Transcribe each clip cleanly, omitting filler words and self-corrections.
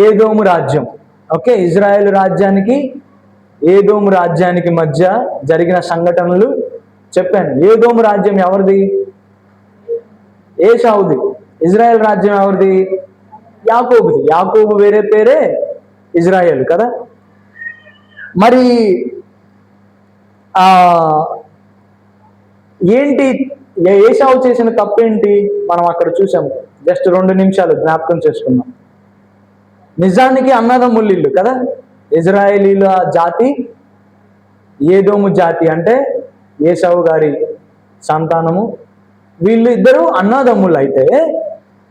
ఏదోము రాజ్యం. Okay, Israel రాజ్యానికి ఏదోము రాజ్యానికి మధ్య జరిగిన సంఘటనలు చెప్పాను. ఏదోము రాజ్యం ఎవరిది? ఏశావుది. ఇజ్రాయెల్ రాజ్యం ఎవరిది? యాకోబుది. యాకోబు వేరే పేరే ఇజ్రాయెల్ కదా. మరి ఏంటి ఏశావు చేసిన తప్పేంటి మనం అక్కడ చూసాం. జస్ట్ 2 నిమిషాలు జ్ఞాపకం చేసుకున్నాం. నిజానికి అన్నదమ్ముల ఇల్లు కదా. ఇజ్రాయేలీల జాతి ఏదోము జాతి, అంటే ఏశావు గారి సంతానము. వీళ్ళు ఇద్దరు అన్నదమ్ములు. అయితే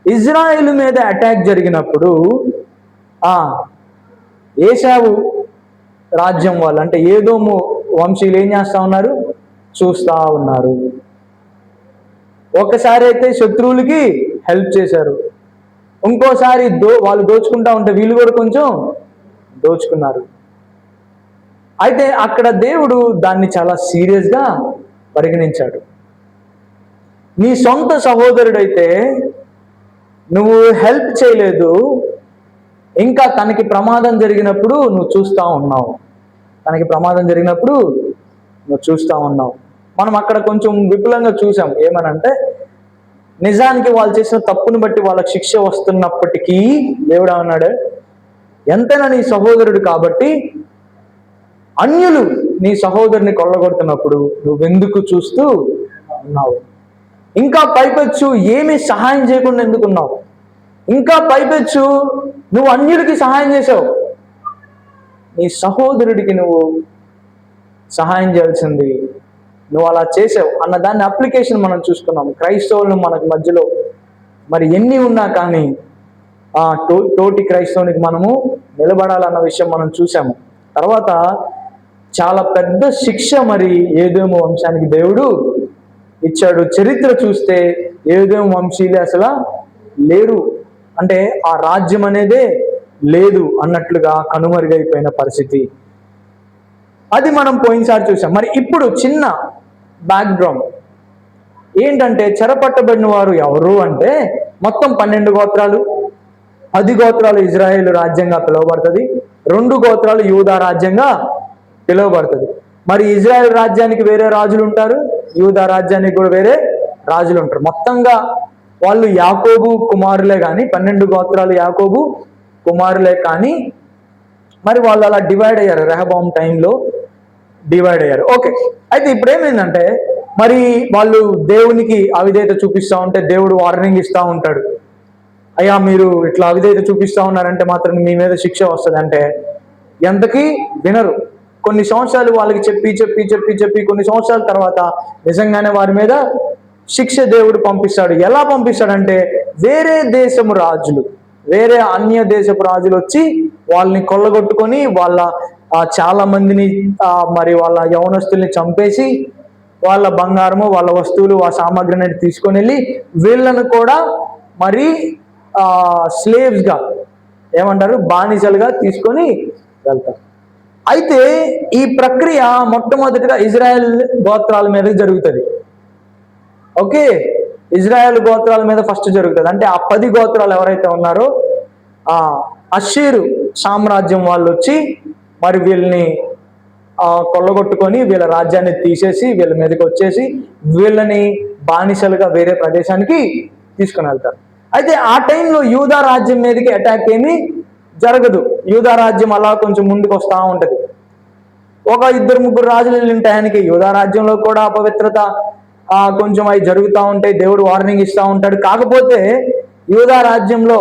ఇజ్రాయేల్ మీద అటాక్ జరిగినప్పుడు ఏశావు రాజ్యం వాళ్ళు, అంటే ఏదోము వంశీయులు ఏం చేస్తా ఉన్నారు? చూస్తా ఉన్నారు. ఒకసారి అయితే శత్రువులకి హెల్ప్ చేశారు, ఇంకోసారి వాళ్ళు దోచుకుంటా ఉంటే వీళ్ళు కూడా కొంచెం దోచుకున్నారు. అయితే అక్కడ దేవుడు దాన్ని చాలా సీరియస్గా పరిగణించాడు. నీ సొంత సహోదరుడైతే నువ్వు హెల్ప్ చేయలేదు, ఇంకా తనకి ప్రమాదం జరిగినప్పుడు నువ్వు చూస్తూ ఉన్నావు. తనకి ప్రమాదం జరిగినప్పుడు నువ్వు చూస్తూ ఉన్నావు. మనం అక్కడ కొంచెం విపులంగా చూసాం. ఏమనంటే, నిజానికి వాళ్ళు చేసిన తప్పును బట్టి వాళ్ళకి శిక్ష వస్తున్నప్పటికీ దేవుడు అన్నాడు, ఎంతైనా నీ సహోదరుడు కాబట్టి అన్యులు నీ సహోదరుని కొల్లగొడుతున్నప్పుడు నువ్వెందుకు చూస్తూ ఉన్నావు? ఇంకా పైపెచ్చు ఏమీ సహాయం చేయకుండా ఎందుకున్నావు? ఇంకా పైపెచ్చు నువ్వు అన్యుడికి సహాయం చేసావు. నీ సహోదరుడికి నువ్వు సహాయం చేయాల్సింది నువ్వు అలా చేసావు అన్న దాన్ని అప్లికేషన్ మనం చూసుకున్నాం. క్రైస్తవులను మనకు మధ్యలో మరి ఎన్ని ఉన్నా కానీ తోటి క్రైస్తవునికి మనము నిలబడాలన్న విషయం మనం చూసాము. తర్వాత చాలా పెద్ద శిక్ష మరి ఏదోము వంశానికి దేవుడు ఇచ్చాడు. చరిత్ర చూస్తే ఏదోము వంశీయులే అసలు లేరు, అంటే ఆ రాజ్యం అనేదే లేదు అన్నట్లుగా కనుమరుగైపోయిన పరిస్థితి. అది మనం పోయినసారి చూసాం. మరి ఇప్పుడు చిన్న బ్యాక్గ్రౌండ్ ఏంటంటే, చెరపట్టబడిన వారు ఎవరు అంటే మొత్తం 12 గోత్రాలు. 10 గోత్రాలు ఇజ్రాయేల్ రాజ్యంగా పిలువబడుతుంది, 2 గోత్రాలు యూదా రాజ్యంగా పిలువబడుతుంది. మరి ఇజ్రాయేల్ రాజ్యానికి వేరే రాజులు ఉంటారు, యూదా రాజ్యానికి కూడా వేరే రాజులు ఉంటారు. మొత్తంగా వాళ్ళు యాకోబు కుమారులే కానీ, 12 గోత్రాలు యాకోబు కుమారులే కానీ మరి వాళ్ళు అలా డివైడ్ అయ్యారు. రెహబాం టైంలో డివైడ్ అయ్యారు. ఓకే, అయితే ఇప్పుడు ఏమైందంటే, మరి వాళ్ళు దేవునికి అవిధేయత చూపిస్తూ ఉంటే దేవుడు వార్నింగ్ ఇస్తూ ఉంటాడు. అయ్యా మీరు ఇట్లా అవిధేయత చూపిస్తూ ఉన్నారంటే మాత్రం మీ మీద శిక్ష వస్తుంది అంటే ఎంతకీ వినరు. కొన్ని సంవత్సరాలు వాళ్ళకి చెప్పి చెప్పి చెప్పి చెప్పి కొన్ని సంవత్సరాల తర్వాత నిజంగానే వారి మీద శిక్ష దేవుడు పంపిస్తాడు. ఎలా పంపిస్తాడంటే, వేరే దేశము రాజులు, వేరే అన్య దేశపు రాజులు వచ్చి వాళ్ళని కొల్లగొట్టుకొని వాళ్ళ చాలా మందిని మరి వాళ్ళ యవనస్తుల్ని చంపేసి వాళ్ళ బంగారము వాళ్ళ వస్తువులు ఆ సామాగ్రిని తీసుకొని వెళ్ళి వీళ్ళను కూడా మరి స్లేవ్స్గా ఏమంటారు, బానిసలుగా తీసుకొని వెళ్తారు. అయితే ఈ ప్రక్రియ మొట్టమొదటిగా ఇజ్రాయెల్ గోత్రాల మీద జరుగుతుంది. ఓకే, ఇజ్రాయెల్ గోత్రాల మీద ఫస్ట్ జరుగుతుంది. అంటే ఆ 10 గోత్రాలు ఎవరైతే ఉన్నారో అష్షూరు సామ్రాజ్యం వాళ్ళు వచ్చి మరి వీళ్ళని కొల్లగొట్టుకొని వీళ్ళ రాజ్యాన్ని తీసేసి వీళ్ళ మీదకి వచ్చేసి వీళ్ళని బానిసలుగా వేరే ప్రదేశానికి తీసుకుని వెళ్తారు. అయితే ఆ టైంలో యూదా రాజ్యం మీదకి అటాక్ ఏమీ జరగదు. యూదా రాజ్యం అలా కొంచెం ముందుకు వస్తూ ఉంటుంది. 1-2 రాజులు వెళ్ళిన టయానికి యూదా రాజ్యంలో కూడా అపవిత్రత కొంచెం అవి జరుగుతూ ఉంటాయి. దేవుడు వార్నింగ్ ఇస్తూ ఉంటాడు. కాకపోతే యూదా రాజ్యంలో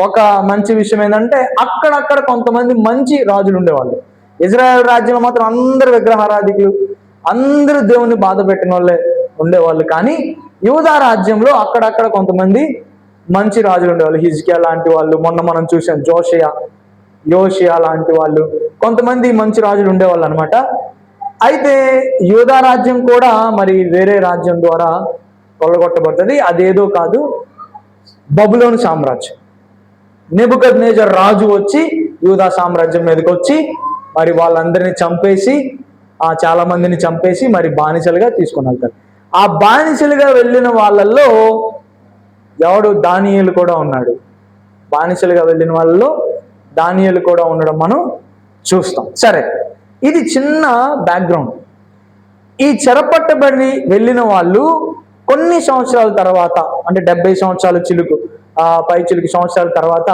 ఒక మంచి విషయం ఏంటంటే, అక్కడక్కడ కొంతమంది మంచి రాజులు ఉండేవాళ్ళు. ఇజ్రాయెల్ రాజ్యంలో మాత్రం అందరు విగ్రహారాధికులు, అందరూ దేవుని బాధ పెట్టిన వాళ్ళే ఉండేవాళ్ళు. కానీ యూదా రాజ్యంలో అక్కడక్కడ కొంతమంది మంచి రాజులు ఉండేవాళ్ళు. హిజ్కియా లాంటి వాళ్ళు, మొన్న మనం చూసాం యోషియా లాంటి వాళ్ళు, కొంతమంది మంచి రాజులు ఉండేవాళ్ళు అనమాట. అయితే యూదా రాజ్యం కూడా మరి వేరే రాజ్యం ద్వారా కొల్లగొట్టబడుతుంది. అదేదో కాదు, బబులోను సామ్రాజ్యం. నెబుకద్నెజర్ రాజు వచ్చి యూదా సామ్రాజ్యం మీదకి వచ్చి మరి వాళ్ళందరినీ చంపేసి చాలా మందిని చంపేసి మరి బానిసలుగా తీసుకొని వెళ్తారు. ఆ బానిసలుగా వెళ్ళిన వాళ్ళల్లో ఎవడు దానియేలు కూడా ఉన్నాడు. బానిసలుగా వెళ్ళిన వాళ్ళలో దానియేలు కూడా ఉండడం మనం చూస్తాం. సరే, ఇది చిన్న బ్యాక్గ్రౌండ్. ఈ చెరపట్టబడి వెళ్ళిన వాళ్ళు కొన్ని సంవత్సరాల తర్వాత, అంటే 70 సంవత్సరాల పై చిలుకు సంవత్సరాల తర్వాత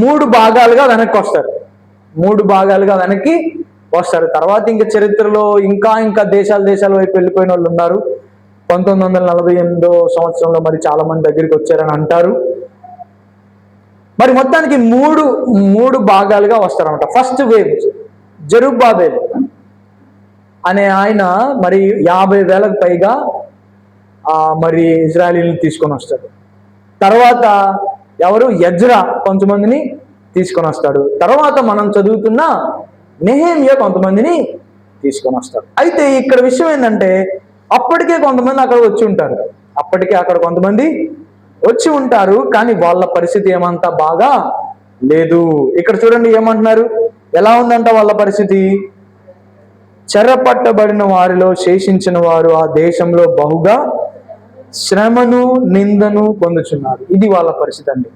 3 భాగాలుగా వెనక్కి వస్తారు. 3 భాగాలుగా వెనక్కి వస్తారు. తర్వాత ఇంకా చరిత్రలో ఇంకా దేశాల వైపు వెళ్ళిపోయిన వాళ్ళు ఉన్నారు. 1948 సంవత్సరంలో మరి చాలా మంది దగ్గరికి వచ్చారని అంటారు. మరి మొత్తానికి మూడు భాగాలుగా వస్తారన్నమాట. ఫస్ట్ వేవ్ జెరుబ్బాబెల్ అనే ఆయన మరి 50,000కు పైగా మరి ఇజ్రాయేలీని తీసుకొని వస్తాడు. తర్వాత ఎవరు? ఎజ్రా కొంతమందిని తీసుకొని వస్తాడు. తర్వాత మనం చదువుతున్న నెహెమ్యా కొంతమందిని తీసుకొని వస్తాడు. అయితే ఇక్కడ విషయం ఏంటంటే, అప్పటికే కొంతమంది అక్కడ వచ్చి ఉంటారు, కానీ వాళ్ళ పరిస్థితి ఏమంతా బాగా లేదు. ఇక్కడ చూడండి ఏమంటున్నారు, ఎలా ఉందంట వాళ్ళ పరిస్థితి. చెరపట్టబడిన వారిలో శేషించిన వారు ఆ దేశంలో బహుగా శ్రమను నిందను పొందుచున్నారు. ఇది వాళ్ళ పరిస్థితి అండి.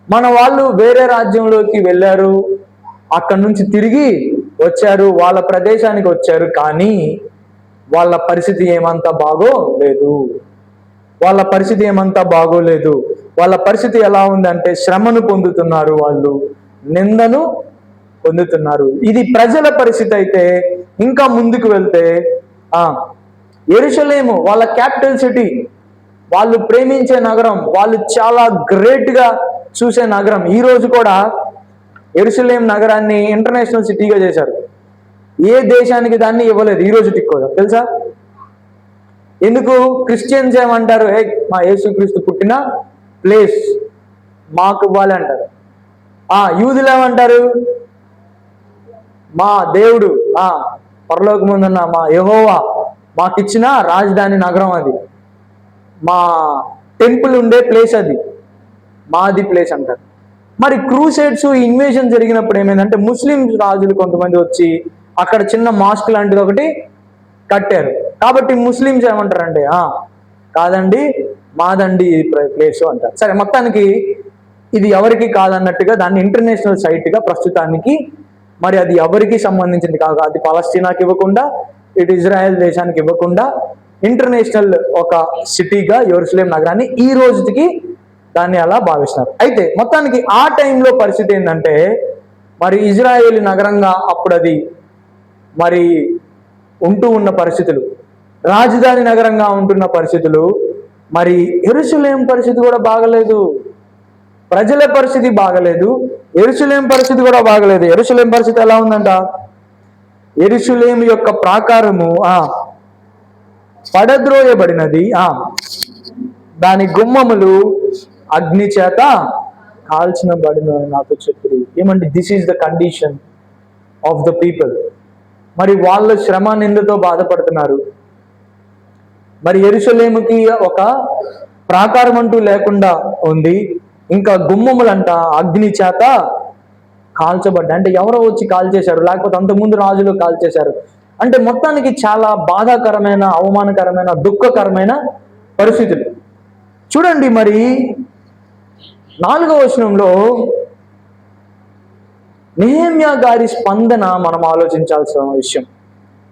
మన వాళ్ళు వేరే రాజ్యంలోకి వెళ్ళారు, అక్కడి నుంచి తిరిగి వచ్చారు, వాళ్ళ ప్రదేశానికి వచ్చారు, కానీ వాళ్ళ పరిస్థితి ఏమంతా బాగోలేదు. వాళ్ళ పరిస్థితి ఎలా ఉందంటే శ్రమను పొందుతున్నారు, వాళ్ళు నిందను పొందుతున్నారు. ఇది ప్రజల పరిస్థితి. అయితే ఇంకా ముందుకు వెళ్తే యెరూషలేము వాళ్ళ క్యాపిటల్ సిటీ, వాళ్ళు ప్రేమించే నగరం, వాళ్ళు చాలా గ్రేట్గా చూసే నగరం. ఈ రోజు కూడా యెరూషలేం నగరాన్ని ఇంటర్నేషనల్ సిటీగా చేశారు. ఏ దేశానికి దాన్ని ఇవ్వలేదు ఈ రోజుకి కూడా, తెలుసా? ఎందుకు? క్రిస్టియన్స్ ఏమంటారు, మా యేసుక్రీస్తు పుట్టిన ప్లేస్ మాకు ఇవ్వాలి అంటారు. యూదులు ఏమంటారు, మా దేవుడు పరలోకముందున్న మా యెహోవా మాకిచ్చిన రాజధాని నగరం, అది మా టెంపుల్ ఉండే ప్లేస్, అది మాది ప్లేస్ అంటారు. మరి క్రూసేడ్స్ ఇన్వేషన్ జరిగినప్పుడు ఏమైందంటే, ముస్లిం రాజులు కొంతమంది వచ్చి అక్కడ చిన్న మాస్క్ లాంటిది ఒకటి కట్టారు. కాబట్టి ముస్లింస్ ఏమంటారంటే, కాదండి మాదండి ఈ ప్లేసు అంటారు. సరే, మొత్తానికి ఇది ఎవరికి కాదన్నట్టుగా దాన్ని ఇంటర్నేషనల్ సైట్గా ప్రస్తుతానికి, మరి అది ఎవరికి సంబంధించింది కాదు, అది పాలస్తీనాకి ఇవ్వకుండా, ఇటు ఇజ్రాయెల్ దేశానికి ఇవ్వకుండా ఇంటర్నేషనల్ ఒక సిటీగా యెరూషలేం నగరాన్ని ఈ రోజుకి దాన్ని అలా భావిస్తున్నారు. అయితే మొత్తానికి ఆ టైంలో పరిస్థితి ఏంటంటే, మరి ఇజ్రాయేల్ నగరంగా అప్పుడు అది మరి ఉంటూ ఉన్న పరిస్థితులు, రాజధాని నగరంగా ఉంటున్న పరిస్థితులు, మరి యెరూషలేం పరిస్థితి కూడా బాగలేదు. ప్రజల పరిస్థితి బాగలేదు, యెరూషలేం పరిస్థితి కూడా బాగలేదు. యెరూషలేం పరిస్థితి ఎలా ఉందంట, యెరూషలేం యొక్క ప్రాకారము పడద్రోయబడినది, దాని గుమ్మములు అగ్ని చేత కాల్చినబడిన నాతో చెప్పురు. ఏమంటే this is the condition of the people. మరి వాళ్ళ శ్రమ నిందతో బాధపడుతున్నారు. మరి యెరూషలేముకి ఒక ప్రాకారం అంటూ లేకుండా ఉంది, ఇంకా గుమ్మములంట అగ్ని చేత కాల్చబడ్డా. అంటే ఎవరో వచ్చి కాల్చేశారు, లేకపోతే అంతకుముందు రాజులు కాల్చేశారు. అంటే మొత్తానికి చాలా బాధాకరమైన, అవమానకరమైన, దుఃఖకరమైన పరిస్థితులు. చూడండి, మరి 4వ వచనంలో నెహెమ్యా గారి స్పందన మనం ఆలోచించాల్సిన విషయం.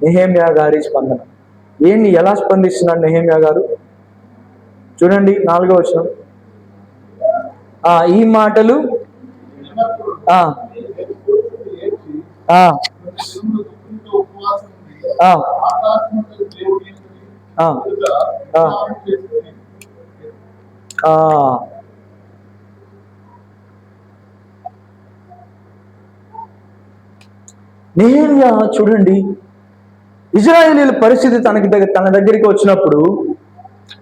నెహెమ్యా గారి స్పందన ఏంటి, ఎలా స్పందిస్తున్నాడు నెహెమ్యా గారు? చూడండి 4వ వచనం. ఈ మాటలు నెహెమ్యా చూడండి, ఇజ్రాయేలీల పరిస్థితి తన దగ్గరికి వచ్చినప్పుడు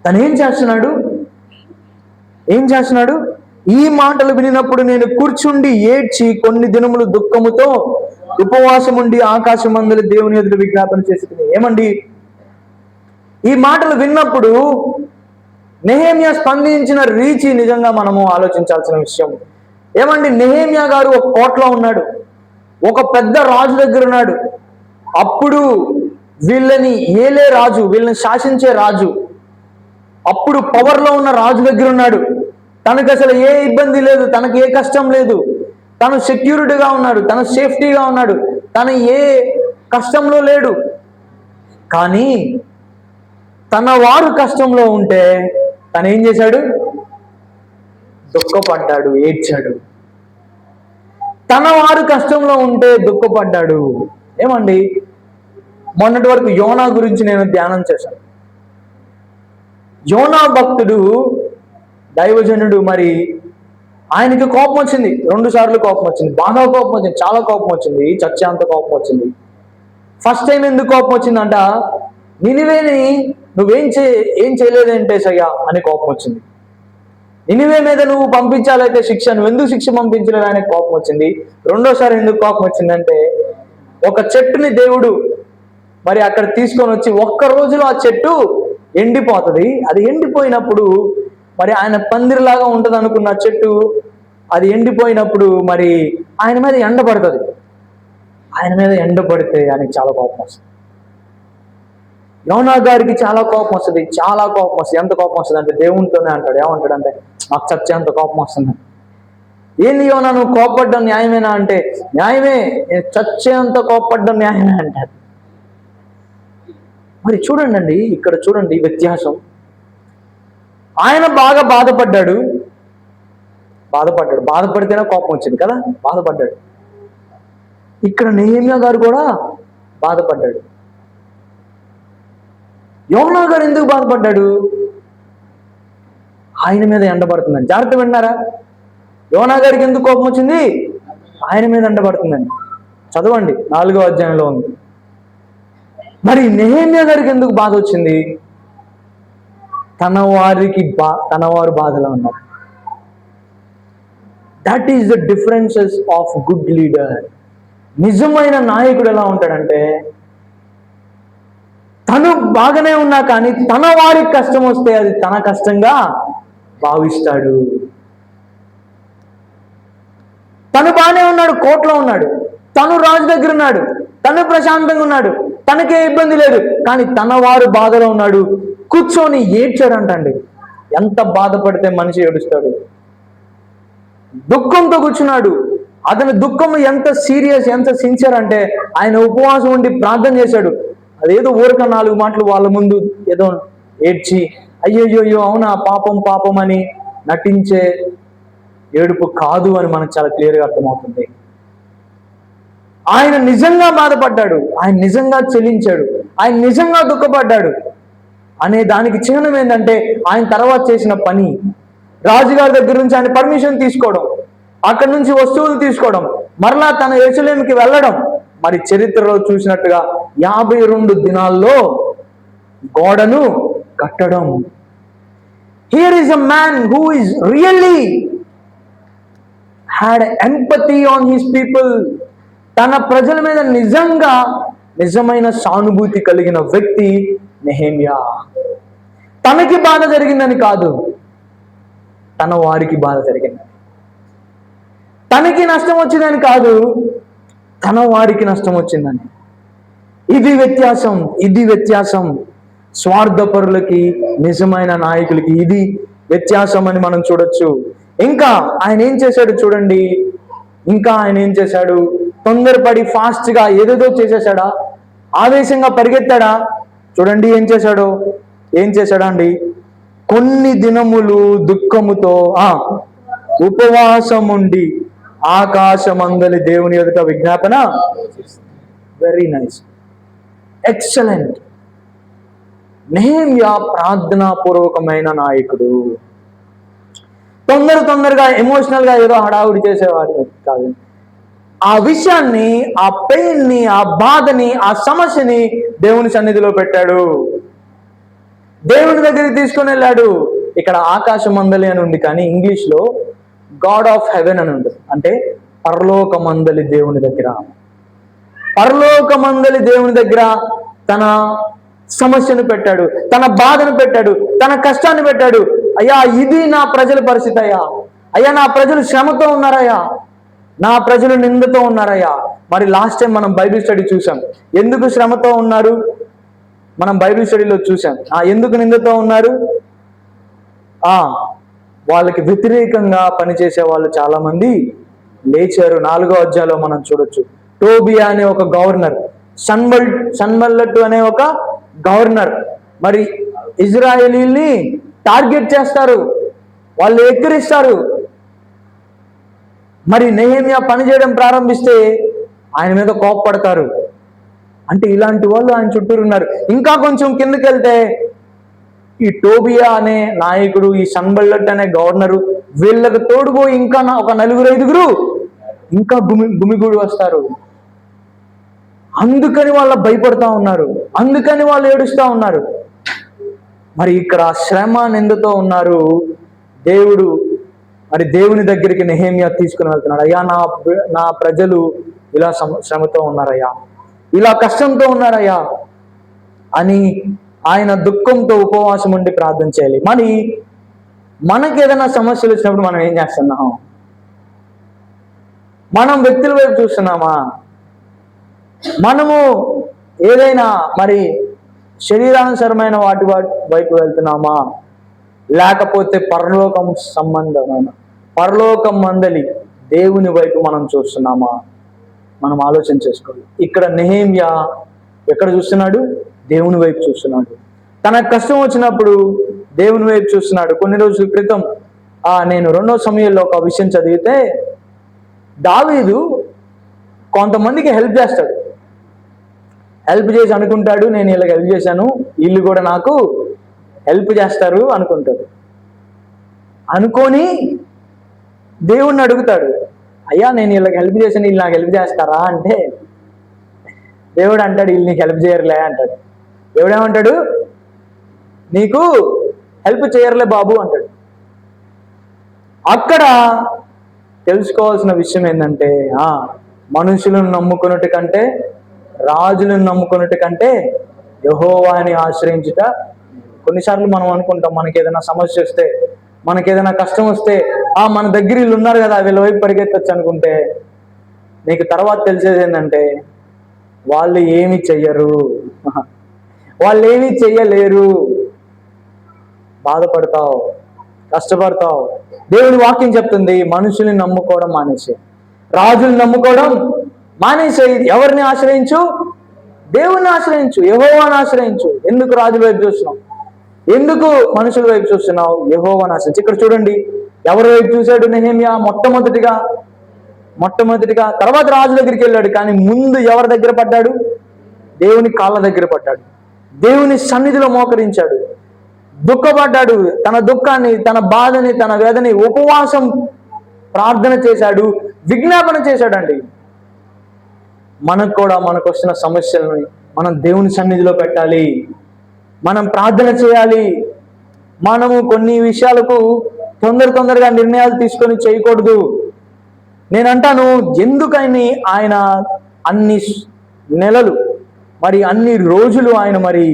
తను ఏం చేస్తున్నాడు? ఈ మాటలు వినినప్పుడు నేను కూర్చుండి ఏడ్చి కొన్ని దినములు దుఃఖముతో ఉపవాసం ఉండి ఆకాశమందలి దేవుని ఎదుట విజ్ఞాపన చేసి. ఏమండి, ఈ మాటలు విన్నప్పుడు నెహెమ్యా స్పందించిన రీతి నిజంగా మనము ఆలోచించాల్సిన విషయం. ఏమండి, నెహెమ్యా గారు ఒక కోటలో ఉన్నాడు, ఒక పెద్ద రాజు దగ్గర ఉన్నాడు. అప్పుడు వీళ్ళని ఏలే రాజు, వీళ్ళని శాసించే రాజు, అప్పుడు పవర్లో ఉన్న రాజు దగ్గర ఉన్నాడు. తనకు అసలు ఏ ఇబ్బంది లేదు, తనకు ఏ కష్టం లేదు. తను సెక్యూరిటీగా ఉన్నాడు, తను సేఫ్టీగా ఉన్నాడు, తను ఏ కష్టంలో లేడు. కానీ తన వారు కష్టంలో ఉంటే తను ఏం చేశాడు? దుఃఖపడ్డాడు, ఏడ్చాడు. తన వారు కష్టంలో ఉంటే దుఃఖపడ్డాడు. ఏమండి, మొన్నటి వరకు యోనా గురించి నేను ధ్యానం చేశాను. యోనా భక్తుడు, దైవజనుడు, మరి ఆయనకి కోపం వచ్చింది. 2 సార్లు కోపం వచ్చింది, బాగా కోపం వచ్చింది, చాలా కోపం వచ్చింది, చచ్చేంత కోపం వచ్చింది. ఫస్ట్ టైం ఎందుకు కోపం వచ్చిందంట? నినివేని ఏం చేయలేదంటే సయ్యా అని కోపం వచ్చింది. నినివే మీద నువ్వు పంపించాలైతే శిక్ష, నువ్వు ఎందుకు శిక్ష పంపించలేదు ఆయనకు కోపం వచ్చింది. రెండోసారి ఎందుకు కోపం వచ్చిందంటే, ఒక చెట్టుని దేవుడు మరి అక్కడ తీసుకొని వచ్చి ఒక్క రోజులో ఆ చెట్టు ఎండిపోతుంది. అది ఎండిపోయినప్పుడు మరి ఆయన పందిరిలాగా ఉంటుంది అనుకున్న చెట్టు, అది ఎండిపోయినప్పుడు మరి ఆయన మీద ఎండ పడుతుంది. ఆయన మీద ఎండ పడితే ఆయనకి చాలా కోపం వస్తుంది. యోనా గారికి చాలా కోపం వస్తుంది, చాలా కోపం వస్తుంది. ఎంత కోపం వస్తుంది అంటే దేవునితోనే అంటాడు. ఏమంటాడంటే, నాకు చచ్చేంత కోపం వస్తుంది. ఏంది యోనా, నువ్వు కోపపడ్డం న్యాయమేనా అంటే, న్యాయమే, నేను చచ్చేంత కోపపడ్డం న్యాయమే అంటాడు. మరి చూడండి, ఇక్కడ చూడండి వ్యత్యాసం. ఆయన బాగా బాధపడ్డాడు, బాధపడితేనే కోపం వచ్చింది కదా, బాధపడ్డాడు. ఇక్కడ నెహెమ్యా గారు కూడా బాధపడ్డాడు. యోనా గారు ఎందుకు బాధపడ్డాడు? ఆయన మీద ఎండబడుతుందని. జాగ్రత్త విన్నారా? యోనా గారికి ఎందుకు కోపం వచ్చింది? ఆయన మీద ఎండబడుతుందని. చదవండి, 4వ అధ్యాయంలో ఉంది. మరి నెహెమ్యా గారికి ఎందుకు బాధ వచ్చింది? తన వారు బాధలో ఉన్నారు. That is the differences of good leader. నిజమైన నాయకుడు ఎలా ఉంటాడంటే, తను బాగానే ఉన్నా కానీ తన వారికి కష్టం వస్తే అది తన కష్టంగా భావిస్తాడు. తను బాగానే ఉన్నాడు, కోర్టులో ఉన్నాడు, తను రాజు దగ్గర ఉన్నాడు, తను ప్రశాంతంగా ఉన్నాడు, తనకే ఇబ్బంది లేదు, కానీ తన వారు బాధలో ఉన్నాడు, కూర్చొని ఏడ్చాడంటండి. ఎంత బాధపడితే మనిషి ఏడుస్తాడు? దుఃఖంతో కూర్చున్నాడు. అతని దుఃఖం ఎంత సీరియస్, ఎంత సిన్సియర్ అంటే ఆయన ఉపవాసం ఉండి ప్రార్థన చేశాడు. అదేదో ఊరక 4 మాటలు వాళ్ళ ముందు ఏదో ఏడ్చి అయ్యయ్యో అవునా పాపం అని నటించే ఏడుపు కాదు అని మనకు చాలా క్లియర్గా అర్థమవుతుంది. ఆయన నిజంగా బాధపడ్డాడు, ఆయన నిజంగా చెల్లించాడు, ఆయన నిజంగా దుఃఖపడ్డాడు అనే దానికి చిహ్నం ఏంటంటే ఆయన తర్వాత చేసిన పని. రాజుగారి దగ్గర నుంచి ఆయన పర్మిషన్ తీసుకోవడం, అక్కడి నుంచి వస్తువులు తీసుకోవడం, మరలా తన యెరూషలేముకి వెళ్ళడం, మరి చరిత్రలో చూసినట్టుగా 52 దినాల్లో గోడను కట్టడం. Here is a man who is really had empathy on his people. తన ప్రజల మీద నిజమైన సానుభూతి కలిగిన వ్యక్తి నెహెమ్యా. తనకి బాధ జరిగిందని కాదు, తన వారికి బాధ జరిగిందని. తనకి నష్టం వచ్చిందని కాదు, తన వారికి నష్టం వచ్చిందని. ఇది వ్యత్యాసం. స్వార్థపరులకి నిజమైన నాయకులకి ఇది వ్యత్యాసం అని మనం చూడొచ్చు. ఇంకా ఆయన ఏం చేశాడు చూడండి. తొందరపడి ఫాస్ట్గా ఏదేదో చేసేసాడా? ఆవేశంగా పరిగెత్తాడా? చూడండి ఏం చేశాడా అండి. కొన్ని దినములు దుఃఖముతో ఉపవాసం ఉండి ఆకాశమందలి దేవుని ఎదుట విజ్ఞాపన. Very nice, excellent. నెహెమ్యా ప్రార్థనాపూర్వకమైన నాయకుడు. తొందరగా ఎమోషనల్గా ఏదో హడావుడి చేసేవాడు కాదు. ఆ విషయాన్ని, ఆ పెయిన్ని, ఆ బాధని, ఆ సమస్యని దేవుని సన్నిధిలో పెట్టాడు, దేవుని దగ్గరికి తీసుకొని వెళ్ళాడు. ఇక్కడ ఆకాశమందలి అని ఉంది, కానీ ఇంగ్లీష్లో గాడ్ ఆఫ్ హెవెన్ అని ఉంటుంది. అంటే పరలోకమందలి దేవుని దగ్గర తన సమస్యను పెట్టాడు, తన బాధను పెట్టాడు, తన కష్టాన్ని పెట్టాడు. అయ్యా, ఇది నా ప్రజల పరిస్థితి అయ్యా, నా ప్రజలు శ్రమతో ఉన్నారయ్యా, నా ప్రజలు నిందతో ఉన్నారయ్యా. మరి లాస్ట్ టైం మనం బైబిల్ స్టడీ చూసాం, ఎందుకు శ్రమతో ఉన్నారు. మనం బైబిల్ స్టడీలో చూసాం ఎందుకు నిందతో ఉన్నారు. వాళ్ళకి వ్యతిరేకంగా పనిచేసే వాళ్ళు చాలా మంది లేచారు. 4వ అధ్యాయంలో మనం చూడొచ్చు. టోబియా అనే ఒక గవర్నర్, సన్బల్లట్టు అనే ఒక గవర్నర్ మరి ఇజ్రాయేలీల్ని టార్గెట్ చేస్తారు, వాళ్ళు ఎక్కిరిస్తారు. మరి నెహెమ్యా పనిచేయడం ప్రారంభిస్తే ఆయన మీద కోప్పడతారు. అంటే ఇలాంటి వాళ్ళు ఆయన చుట్టూరు ఉన్నారు. ఇంకా కొంచెం కిందకి వెళ్తే ఈ టోబియా అనే నాయకుడు, ఈ సన్బల్లట్ అనే గవర్నరు, వీళ్ళకి తోడుపోయి ఇంకా ఒక 4-5 ఇంకా గుమిగూడి వస్తారు. అందుకని వాళ్ళు భయపడతా ఉన్నారు, అందుకని వాళ్ళు ఏడుస్తూ ఉన్నారు. మరి ఇక్కడ శ్రమ నిందతో ఉన్నారు. దేవుడు మరి దేవుని దగ్గరికి నెహెమ్యా తీసుకుని వెళ్తున్నాడు. అయ్యా, నా ప్రజలు ఇలా శ్రమతో ఉన్నారయ్యా, ఇలా కష్టంతో ఉన్నారయ్యా అని ఆయన దుఃఖంతో ఉపవాసం ఉండి ప్రార్థన చేయాలి. మరి మనకి ఏదైనా సమస్యలు వచ్చినప్పుడు మనం ఏం చేస్తున్నాం? మనం వ్యక్తుల వైపు చూస్తున్నామా? మనము ఏదైనా మరి శరీరానుసరమైన వాటి వైపు వెళ్తున్నామా, లేకపోతే పరలోకం మందలి దేవుని వైపు మనం చూస్తున్నామా? మనం ఆలోచన చేసుకోవాలి. ఇక్కడ నెహెమ్యా ఎక్కడ చూస్తున్నాడు? దేవుని వైపు చూస్తున్నాడు. తనకు కష్టం వచ్చినప్పుడు దేవుని వైపు చూస్తున్నాడు. కొన్ని రోజుల క్రితం నేను 2వ సమయంలో ఒక విషయం చదివితే, దావీదు కొంతమందికి హెల్ప్ చేస్తాడు. హెల్ప్ చేసి అనుకుంటాడు, నేను వీళ్ళకి హెల్ప్ చేశాను, వీళ్ళు కూడా నాకు హెల్ప్ చేస్తారు అనుకుంటాడు. అనుకొని దేవుణ్ణి అడుగుతాడు, అయ్యా నేను వీళ్ళకి హెల్ప్ చేశాను, వీళ్ళు నాకు హెల్ప్ చేస్తారా అంటే దేవుడు అంటాడు, వీళ్ళు నీకు హెల్ప్ చేయరులే అంటాడు. దేవుడు ఏమంటాడు? నీకు హెల్ప్ చేయరులే బాబు అంటాడు. అక్కడ తెలుసుకోవాల్సిన విషయం ఏంటంటే, మనుషులను నమ్ముకున్నట్టు కంటే, రాజులను నమ్ముకున్నట్టు కంటే యెహోవాని ఆశ్రయించుట. కొన్నిసార్లు మనం అనుకుంటాం, మనకి ఏదైనా సమస్య వస్తే, మనకి ఏదైనా కష్టం వస్తే, మన దగ్గర వీళ్ళు ఉన్నారు కదా, వీళ్ళ వైపు పరిగెత్తచ్చు అనుకుంటే, నీకు తర్వాత తెలిసేది ఏంటంటే వాళ్ళు ఏమి చెయ్యరు, వాళ్ళు ఏమీ చెయ్యలేరు. బాధపడతావు, కష్టపడతావు. దేవుని వాక్యం చెప్తుంది, మనుషుల్ని నమ్ముకోవడం మానేసే, రాజుల్ని నమ్ముకోవడం మానేసే. ఎవరిని ఆశ్రయించు? దేవుణ్ణి ఆశ్రయించు, యెహోవాను ఆశ్రయించు. ఎందుకు రాజుల వైపు చూస్తున్నావు? ఎందుకు మనుషుల వైపు చూస్తున్నావు? యెహోవాను ఆశ్రయించు. ఇక్కడ చూడండి, ఎవరి వైపు చూశాడు నెహెమ్యా? మొట్టమొదటిగా తర్వాత రాజు దగ్గరికి వెళ్ళాడు, కానీ ముందు ఎవరి దగ్గర పడ్డాడు? దేవుని కాళ్ళ దగ్గర పడ్డాడు. దేవుని సన్నిధిలో మోకరించాడు, దుఃఖపడ్డాడు. తన దుఃఖాన్ని, తన బాధని, తన వేదని ఉపవాసం ప్రార్థన చేశాడు, విజ్ఞాపన చేశాడండి. మనకు కూడా మనకు వస్తున్న సమస్యలను మనం దేవుని సన్నిధిలో పెట్టాలి, మనం ప్రార్థన చేయాలి. మనము కొన్ని విషయాలకు తొందరగా నిర్ణయాలు తీసుకొని చేయకూడదు. నేనంటాను, ఎందుకని ఆయన అన్ని నెలలు మరి అన్ని రోజులు ఆయన మరి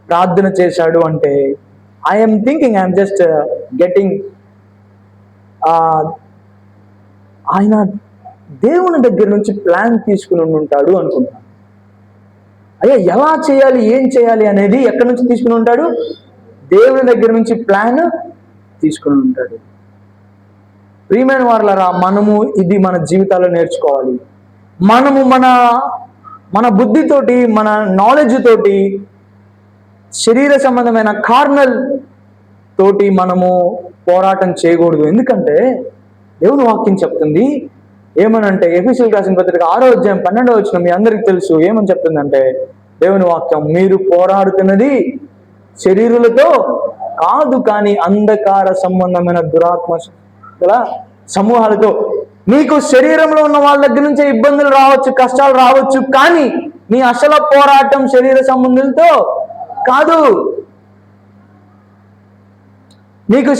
ప్రార్థన చేశాడు అంటే, ఐఎమ్ జస్ట్ గెటింగ్ ఆయన దేవుని దగ్గర నుంచి ప్లాన్ తీసుకుని ఉంటాడు అనుకుంటాను. అయ్యా, ఎలా చేయాలి, ఏం చేయాలి అనేది ఎక్కడి నుంచి తీసుకుని ఉంటాడు? దేవుని దగ్గర నుంచి ప్లాన్ తీసుకుని ఉంటాడు. ప్రియమైన వారలారా, మనము ఇది మన జీవితాల్లో నేర్చుకోవాలి. మనము మన బుద్ధితోటి, మన నాలెడ్జ్ తోటి, శరీర సంబంధమైన కార్నల్ తోటి మనము పోరాటం చేయకూడదు. ఎందుకంటే దేవుని వాక్యం చెప్తుంది ఏమనంటే, ఎఫెసీయులకు రాసిన పత్రిక 6వ అధ్యాయం 12వ వచనం మీ అందరికీ తెలుసు. ఏమని చెప్తుందంటే దేవుని వాక్యం, మీరు పోరాడుతున్నది శరీరులతో కాదు, కానీ అంధకార సంబంధమైన దురాత్మ సమూహాలతో. నీకు శరీరంలో ఉన్న వాళ్ళ దగ్గర నుంచే ఇబ్బందులు రావచ్చు, కష్టాలు రావచ్చు, కానీ నీ అసలు పోరాటం శరీర సంబంధులతో కాదు. నీకు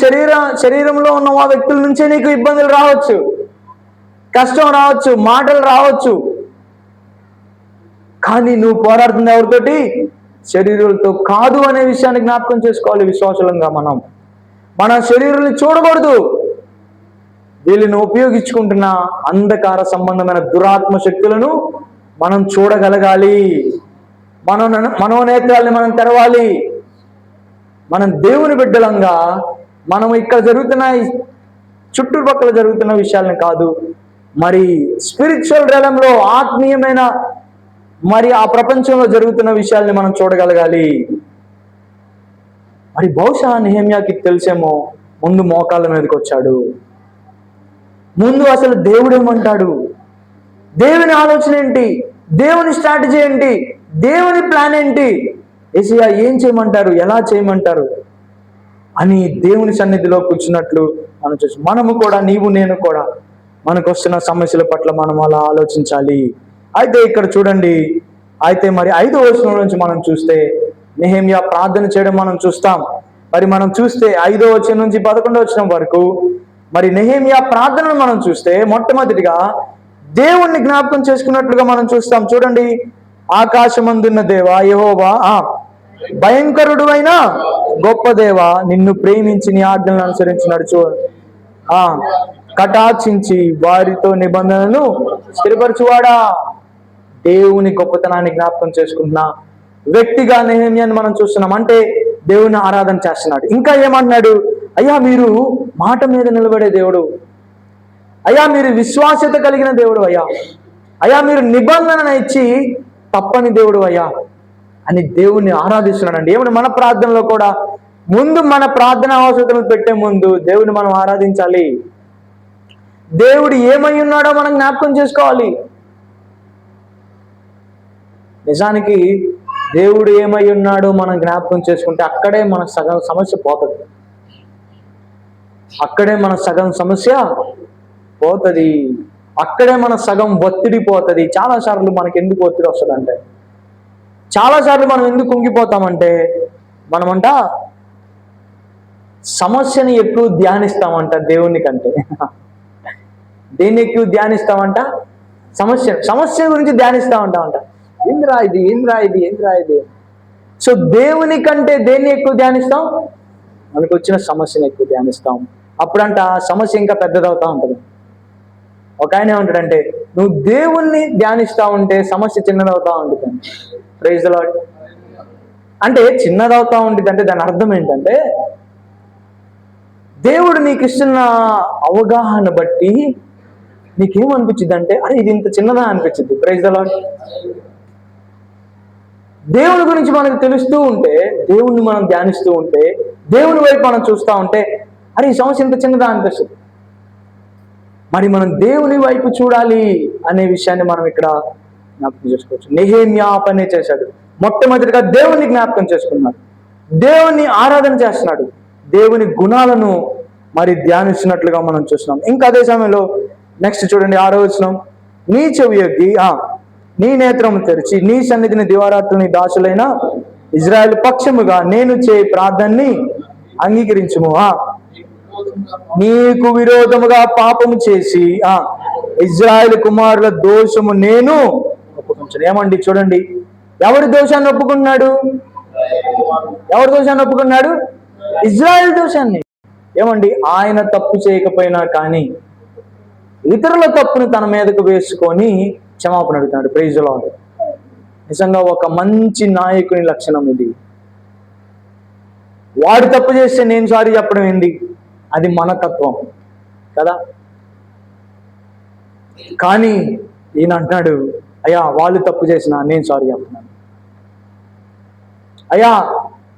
శరీరంలో ఉన్న ఆ వ్యక్తుల నుంచే నీకు ఇబ్బందులు రావచ్చు, కష్టం రావచ్చు, మాటలు రావచ్చు, కానీ నువ్వు పోరాడుతుంది ఎవరితోటి? శరీరులతో కాదు అనే విషయాన్ని జ్ఞాపకం చేసుకోవాలి. విశ్వాసులంగా మన శరీరాన్ని చూడకూడదు. వీళ్ళని ఉపయోగించుకుంటున్న అంధకార సంబంధమైన దురాత్మ శక్తులను మనం చూడగలగాలి. మనోనేత్రాల్ని మనం తెరవాలి. మనం దేవుని బిడ్డలంగా మనం ఇక్కడ జరుగుతున్న చుట్టుపక్కల జరుగుతున్న విషయాలను కాదు, మరి స్పిరిచువల్ రెలంలో ఆత్మీయమైన మరి ఆ ప్రపంచంలో జరుగుతున్న విషయాల్ని మనం చూడగలగాలి. మరి బహుశా నెహెమ్యాకి తెలిసేమో ముందు మోకాళ్ళ మీదకి వచ్చాడు. ముందు అసలు దేవుడు ఏమంటాడు, దేవుని ఆలోచన ఏంటి, దేవుని స్ట్రాటజీ ఏంటి, దేవుని ప్లాన్ ఏంటి, యేసయ్యా ఏం చేయమంటారు, ఎలా చేయమంటారు అని దేవుని సన్నిధిలో కూర్చున్నట్లు మనం చూసి, మనము కూడా, నీవు నేను కూడా మనకు వస్తున్న సమస్యల పట్ల మనం అలా ఆలోచించాలి. అయితే ఇక్కడ చూడండి, అయితే మరి 5వ వచనం నుంచి మనం చూస్తే నెహెమ్యా ప్రార్థన చేయడం మనం చూస్తాం. మరి మనం చూస్తే 5వ వచనం నుంచి 11వ వచనం వరకు మరి నెహెమ్యా ప్రార్థనను మనం చూస్తే మొట్టమొదటిగా దేవుణ్ణి జ్ఞాపకం చేసుకున్నట్లుగా మనం చూస్తాం. చూడండి, ఆకాశమందున్న దేవా యెహోవా, భయంకరుడు అయిన గొప్ప దేవా, నిన్ను ప్రేమించి నీ ఆజ్ఞలను అనుసరించి నడుచు, కటాక్షించి వారితో నిబంధనలను స్థిరపరచువాడా. దేవుని గొప్పతనాన్ని జ్ఞాపకం చేసుకుంటున్న వ్యక్తిగా నెహెమ్యాని మనం చూస్తున్నాం. అంటే దేవుని ఆరాధన చేస్తున్నాడు. ఇంకా ఏమన్నాడు, అయ్యా మీరు మాట మీద నిలబడే దేవుడు, అయ్యా మీరు విశ్వాస్యత కలిగిన దేవుడు, అయ్యా మీరు నిబంధన ఇచ్చి తప్పని దేవుడు అయ్యా అని దేవుణ్ణి ఆరాధిస్తున్నాడండి. ఏమన్నా మన ప్రార్థనలో కూడా ముందు మన ప్రార్థన అవసరతను పెట్టే ముందు దేవుని మనం ఆరాధించాలి. దేవుడు ఏమై ఉన్నాడో మనం జ్ఞాపకం చేసుకోవాలి. నిజానికి దేవుడు ఏమై ఉన్నాడో మనం జ్ఞాపకం చేసుకుంటే అక్కడే మన సగం సమస్య పోతుంది. అక్కడే మన సగం సమస్య పోతుంది. అక్కడే మన సగం ఒత్తిడి పోతుంది. చాలాసార్లు మనకి ఎందుకు ఒత్తిడి వస్తుందంటే, చాలాసార్లు మనం ఎందుకు కుంగిపోతామంటే, మనమంట సమస్యని ఎక్కువ ధ్యానిస్తామంట దేవుని కంటే. దేన్ని ఎక్కువ ధ్యానిస్తామంట? సమస్య గురించి ధ్యానిస్తూ ఉంటామంట. ఏంద్రా ఇది. సో దేవుని కంటే దేన్ని ఎక్కువ ధ్యానిస్తాం? మనకు వచ్చిన సమస్యను ఎక్కువ ధ్యానిస్తాం. అప్పుడంట సమస్య ఇంకా పెద్దదవుతా ఉంటుంది. ఒక ఆయన ఏమంటాడంటే, నువ్వు దేవుణ్ణి ధ్యానిస్తూ ఉంటే సమస్య చిన్నదవుతా ఉంటుంది. Praise the Lord. అంటే చిన్నదవుతా ఉంటుంది అంటే దాని అర్థం ఏంటంటే, దేవుడు నీకు ఇస్తున్న అవగాహన బట్టి నీకేమనిపించింది అంటే, అరే ఇది ఇంత చిన్నదా అనిపించింది. Praise the Lord. దేవుని గురించి మనకు తెలుస్తూ ఉంటే, దేవుణ్ణి మనం ధ్యానిస్తూ ఉంటే, దేవుని వైపు మనం చూస్తూ ఉంటే, అరే ఈ సమస్య ఇంత చిన్నదా అనిపిస్తుంది. మరి మనం దేవుని వైపు చూడాలి అనే విషయాన్ని మనం ఇక్కడ జ్ఞాపకం చేసుకోవచ్చు. నెహెమ్యా పనే చేశాడు. మొట్టమొదటిగా దేవుని జ్ఞాపకం చేసుకున్నాడు, దేవుని ఆరాధన చేస్తున్నాడు, దేవుని గుణాలను మరి ధ్యానిస్తున్నట్లుగా మనం చూస్తున్నాం. ఇంకా అదే సమయంలో నెక్స్ట్ చూడండి, 6వ వచనం, నీ చెవి యొగ్గి నీ నేత్రము తెరిచి నీ సన్నిధిని దివారాత్రుని దాసులైన ఇజ్రాయెల్ పక్షముగా నేను చేయి ప్రార్థనని అంగీకరించుము. నీకు విరోధముగా పాపము చేసి ఇజ్రాయెల్ కుమారుల దోషము నేను ఒప్పుకుంటాను. ఏమండి చూడండి, ఎవరి దోషాన్ని ఒప్పుకున్నాడు? ఇజ్రాయెల్ దోషాన్ని. ఏమండి, ఆయన తప్పు చేయకపోయినా కానీ ఇతరుల తప్పును తన మీదకు వేసుకొని క్షమాపణ అడుగుతున్నాడు. Praise the Lord. నిజంగా ఒక మంచి నాయకుని లక్షణం ఇది. వాడు తప్పు చేస్తే నేను సారీ చెప్పడం ఏంటి? అది మన తత్వం కదా. కానీ ఈయన అంటున్నాడు, అయ్యా వాళ్ళు తప్పు చేసినా నేను సారీ చెప్తున్నాను. అయ్యా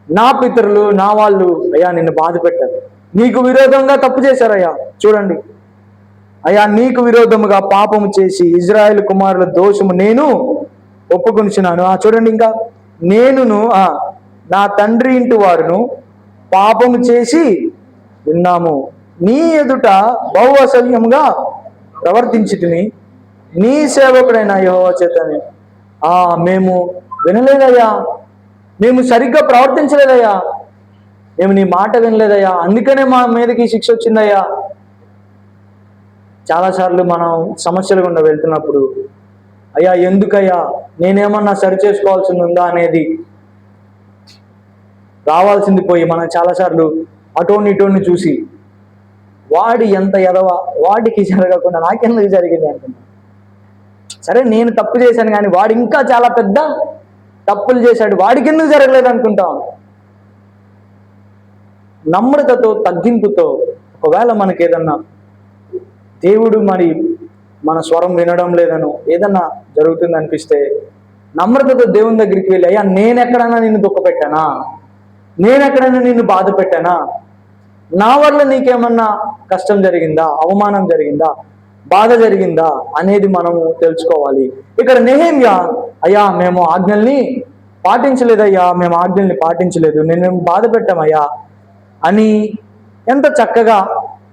నా పితరులు, నా వాళ్ళు అయ్యా నిన్ను బాధ పెట్టారు, నీకు విరోధంగా తప్పు చేశారయ్యా. చూడండి, అయ్యా నీకు విరోధముగా పాపము చేసి ఇజ్రాయెల్ కుమారుల దోషము నేను ఒప్పుకొనిచున్నాను. చూడండి, ఇంకా నేనును నా తండ్రి ఇంటి వారును పాపము చేసి విన్నాము, నీ ఎదుట బహు అసహ్యముగా ప్రవర్తించితిని, నీ సేవకుడైన యెహోవా చేతనే మేము వినలేదయ్యా, మేము సరిగ్గా ప్రవర్తించలేదయ్యా, మేము నీ మాట వినలేదయ్యా, అందుకనే మా మీదకి శిక్ష వచ్చిందయ్యా. చాలాసార్లు మనం సమస్యలు గుండా వెళ్తున్నప్పుడు, అయ్యా ఎందుకయ్యా, నేనేమన్నా సరి చేసుకోవాల్సింది ఉందా అనేది రావాల్సింది పోయి మనం చాలాసార్లు అటోని ఇటోని చూసి వాడి ఎంత ఎదవా, వాడికి జరగకుండా నాకెందుకు జరిగింది అంటున్నా. సరే నేను తప్పు చేశాను కానీ వాడు ఇంకా చాలా పెద్ద తప్పులు చేశాడు, వాడికి ఎందుకు జరగలేదు అనుకుంటాం. నమ్రతతో, తగ్గింపుతో ఒకవేళ మనకి ఏదన్నా దేవుడు మరి మన స్వరం వినడం లేదనో ఏదన్నా జరుగుతుంది అనిపిస్తే నమ్రతతో దేవుని దగ్గరికి వెళ్ళి, అయ్యా నేను ఎక్కడైనా నిన్ను దుఃఖపెట్టానా, నేను ఎక్కడైనా నిన్ను బాధ పెట్టానా, నా వల్ల నీకేమన్నా కష్టం జరిగిందా, అవమానం జరిగిందా, బాధ జరిగిందా అనేది మనము తెలుసుకోవాలి. ఇక్కడ నెహెమ్యా, అయ్యా మేము ఆజ్ఞల్ని పాటించలేదయ్యా, మేము ఆజ్ఞల్ని పాటించలేదు, నేను బాధ పెట్టామయ్యా అని ఎంత చక్కగా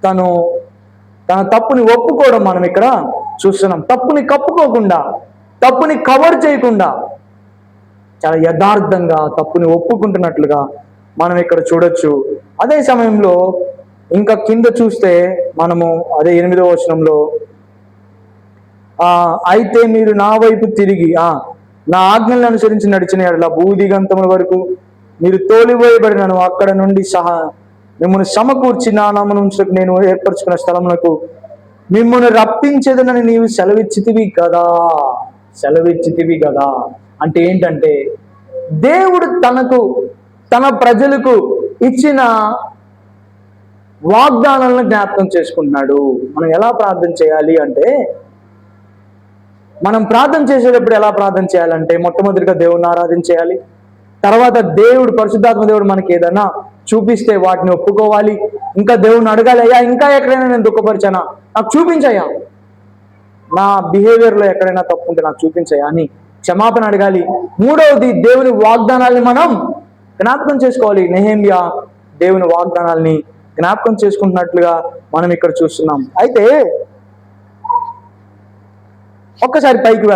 తన తప్పుని ఒప్పుకోవడం మనం ఇక్కడ చూస్తున్నాం. తప్పుని కప్పుకోకుండా, తప్పుని కవర్ చేయకుండా చాలా యథార్థంగా తప్పుని ఒప్పుకుంటున్నట్లుగా మనం ఇక్కడ చూడొచ్చు. అదే సమయంలో ఇంకా కింద చూస్తే మనము అదే 8వ వచనంలో, అయితే మీరు నా వైపు తిరిగి నా ఆజ్ఞలను అనుసరించి నడిచిన యెడల భూదిగంతముల వరకు మీరు తోలివేయబడినను అక్కడ నుండి మిమ్మల్ని సమకూర్చి నా నామమున ఉంచుటకు నేను ఏర్పరచుకున్న స్థలమునకు మిమ్మల్ని రప్పించేదనని నీవు సెలవిచ్చితివి కదా. అంటే ఏంటంటే దేవుడు తన ప్రజలకు ఇచ్చిన వాగ్దానాలను జ్ఞాపకం చేసుకుంటున్నాడు. మనం ఎలా ప్రార్థన చేయాలి అంటే, మనం ప్రార్థన చేసేటప్పుడు ఎలా ప్రార్థన చేయాలంటే, మొట్టమొదటిగా దేవుడిని ఆరాధించేయాలి. తర్వాత పరిశుద్ధాత్మ దేవుడు మనకి ఏదైనా చూపిస్తే వాటిని ఒప్పుకోవాలి. ఇంకా దేవుడిని అడగాలి, అయ్యా ఇంకా ఎక్కడైనా నేను దుఃఖపరిచానా నాకు చూపించయ్యా, నా బిహేవియర్లో ఎక్కడైనా తప్పు ఉంటే నాకు చూపించయ్యా అని క్షమాపణ అడగాలి. మూడవది, దేవుని వాగ్దానాల్ని మనం జ్ఞాపకం చేసుకోవాలి. నెహెమ్యా దేవుని వాగ్దానాల్ని జ్ఞాపకం చేసుకుంటున్నట్లుగా మనం ఇక్కడ చూస్తున్నాం. అయితే ఒక్కసారి పైకి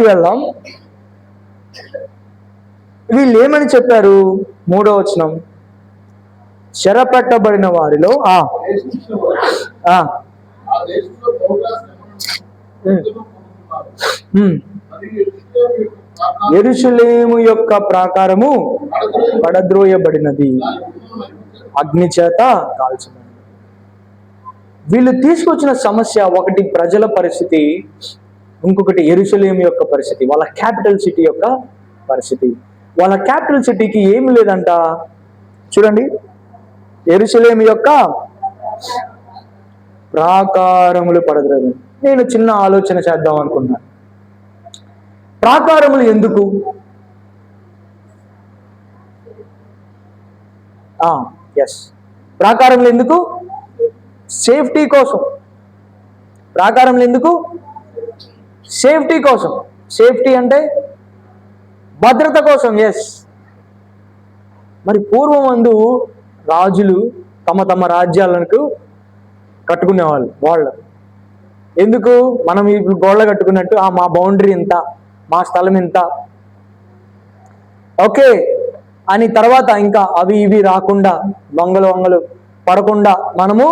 వెళ్దాం. వీళ్ళు ఏమని చెప్పారు? 3వ వచనం, చెరపట్టబడిన వారిలో యెరూషలేము యొక్క ప్రాకారము పడద్రోయబడినది, అగ్ని చేత కాల్చబడింది. వీళ్ళు తీసుకొచ్చిన సమస్య ఒకటి ప్రజల పరిస్థితి, ఇంకొకటి యెరూషలేము యొక్క పరిస్థితి, వాళ్ళ క్యాపిటల్ సిటీ యొక్క పరిస్థితి. వాళ్ళ క్యాపిటల్ సిటీకి ఏమి లేదంట. చూడండి, యెరూషలేము యొక్క ప్రాకారములు పడద్రోయబడి. నేను చిన్న ఆలోచన చేద్దాం అనుకున్నాను. ప్రాకారములు ఎందుకు? ప్రాకారములు ఎందుకు? సేఫ్టీ కోసం. ప్రాకారములు ఎందుకు? సేఫ్టీ కోసం. సేఫ్టీ అంటే భద్రత కోసం. మరి పూర్వమందు రాజులు తమ రాజ్యాలకు కట్టుకునేవాళ్ళు. వాళ్ళు ఎందుకు? మనం ఇప్పుడు గోళ్ళ కట్టుకున్నట్టు మా బౌండరీ ఇంత, మా స్థలం ఇంత, ఓకే అని, తర్వాత ఇంకా అవి ఇవి రాకుండా, వంగలు పడకుండా మనము